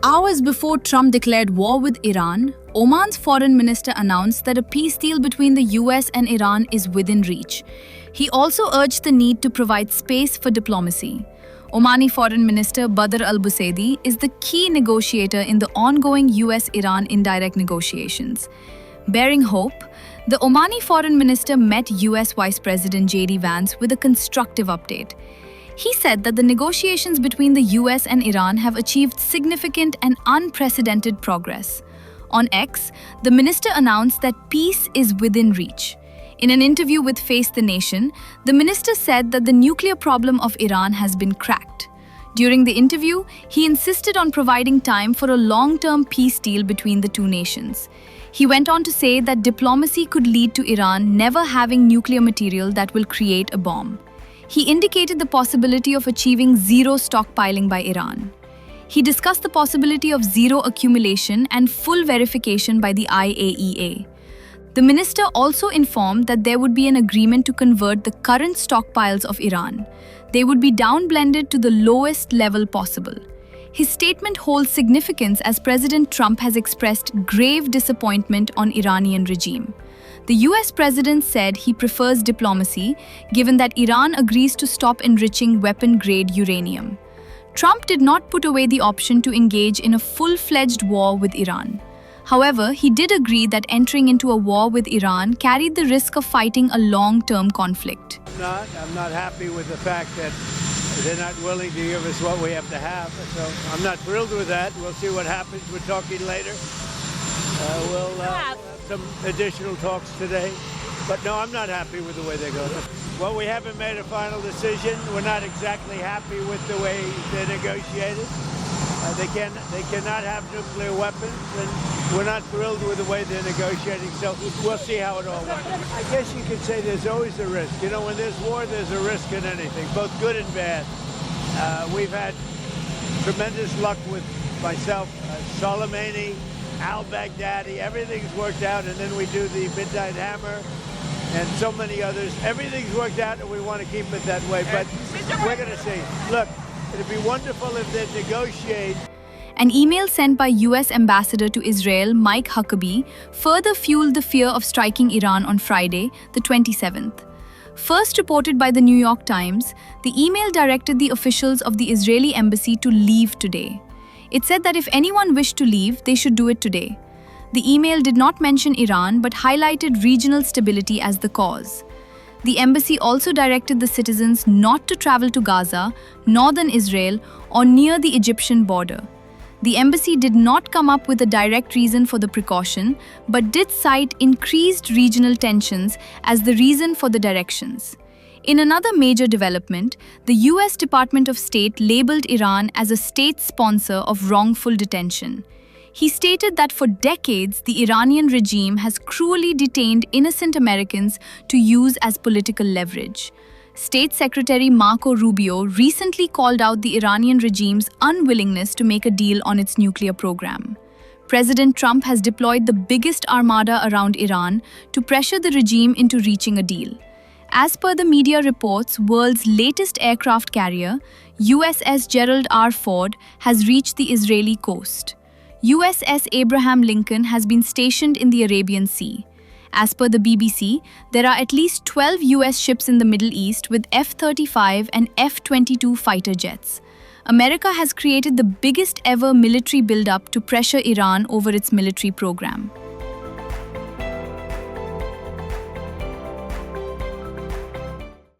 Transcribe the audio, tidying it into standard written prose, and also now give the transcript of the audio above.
Hours before Trump declared war with Iran, Oman's foreign minister announced that a peace deal between the US and Iran is within reach. He also urged the need to provide space for diplomacy. Omani Foreign Minister Badr al-Busaidi is the key negotiator in the ongoing US-Iran indirect negotiations. Bearing hope, the Omani Foreign Minister met US Vice President J.D. Vance with a constructive update. He said that the negotiations between the US and Iran have achieved significant and unprecedented progress. On X, the minister announced that peace is within reach. In an interview with Face the Nation, the minister said that the nuclear problem of Iran has been cracked. During the interview, he insisted on providing time for a long-term peace deal between the two nations. He went on to say that diplomacy could lead to Iran never having nuclear material that will create a bomb. He indicated the possibility of achieving zero stockpiling by Iran. He discussed the possibility of zero accumulation and full verification by the IAEA. The minister also informed that there would be an agreement to convert the current stockpiles of Iran. They would be downblended to the lowest level possible. His statement holds significance as President Trump has expressed grave disappointment on Iranian regime. The US president said he prefers diplomacy, given that Iran agrees to stop enriching weapon-grade uranium. Trump did not put away the option to engage in a full-fledged war with Iran. However, he did agree that entering into a war with Iran carried the risk of fighting a long-term conflict. I'm not happy with the fact that they're not willing to give us what we have to have. So I'm not thrilled with that. We'll see what happens. We're talking later. We'll have some additional talks today. But no, I'm not happy with the way they're going. Well, we haven't made a final decision. We're not exactly happy with the way they negotiated. They cannot have nuclear weapons, and we're not thrilled with the way they're negotiating. So we'll see how it all works. I guess you could say there's always a risk. You know, when there's war, there's a risk in anything, both good and bad. We've had tremendous luck with myself, Soleimani, al-Baghdadi. Everything's worked out, and then we do the Midnight Hammer and so many others. Everything's worked out, and we want to keep it that way. But we're going to see. Look, it'd be wonderful if they negotiate. An email sent by US Ambassador to Israel, Mike Huckabee, further fueled the fear of striking Iran on Friday, the 27th. First reported by the New York Times, the email directed the officials of the Israeli embassy to leave today. It said that if anyone wished to leave, they should do it today. The email did not mention Iran but highlighted regional stability as the cause. The embassy also directed the citizens not to travel to Gaza, northern Israel, or near the Egyptian border. The embassy did not come up with a direct reason for the precaution, but did cite increased regional tensions as the reason for the directions. In another major development, the US Department of State labeled Iran as a state sponsor of wrongful detention. He stated that for decades, the Iranian regime has cruelly detained innocent Americans to use as political leverage. State Secretary Marco Rubio recently called out the Iranian regime's unwillingness to make a deal on its nuclear program. President Trump has deployed the biggest armada around Iran to pressure the regime into reaching a deal. As per the media reports, world's latest aircraft carrier, USS Gerald R. Ford, has reached the Israeli coast. USS Abraham Lincoln has been stationed in the Arabian Sea. As per the BBC, there are at least 12 US ships in the Middle East with F-35 and F-22 fighter jets. America has created the biggest ever military buildup to pressure Iran over its military program.